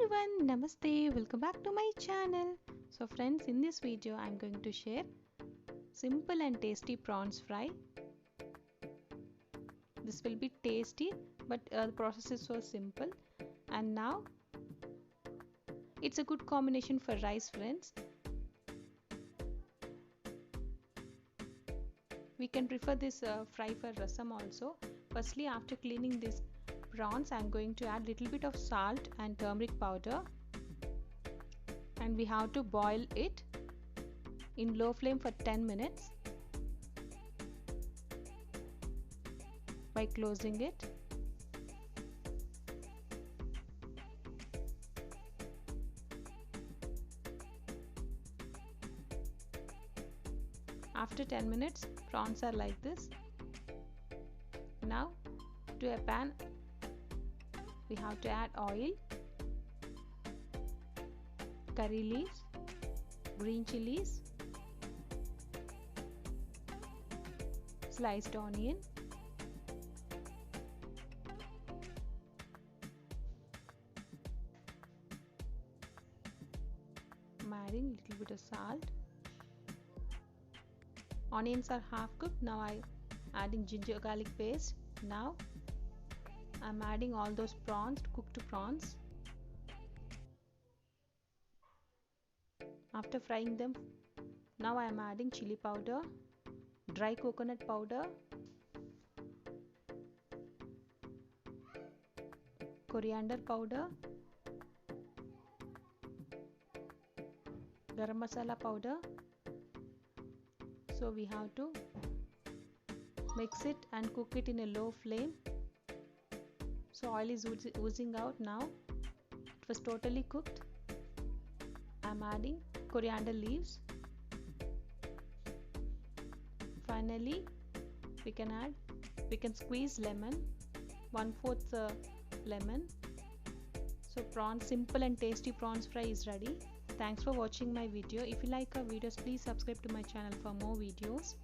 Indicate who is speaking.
Speaker 1: everyone, Namaste, welcome back to my channel. So friends, in this video I am going to share simple and tasty prawns fry. This will be tasty, but the process is so simple. And now it's a good combination for rice, friends. We can prefer this fry for rasam also. Firstly, after cleaning this prawns, I am going to add little bit of salt and turmeric powder, and we have to boil it in low flame for 10 minutes by closing it. After 10 minutes, prawns are like this. Now to a pan, we have to add oil, curry leaves, green chilies, sliced onion, I'm adding little bit of salt. Onions are half cooked. Now I adding ginger garlic paste. Now I'm adding all those prawns, cooked prawns. After frying them, now I am adding chili powder, dry coconut powder, coriander powder, garam masala powder. So we have to mix it and cook it in a low flame. So oil is oozing out now. It was totally cooked. I am adding coriander leaves. Finally, we can squeeze lemon, 1/4 lemon. So simple and tasty prawns fry is ready. Thanks for watching my video. If you like our videos, please subscribe to my channel for more videos.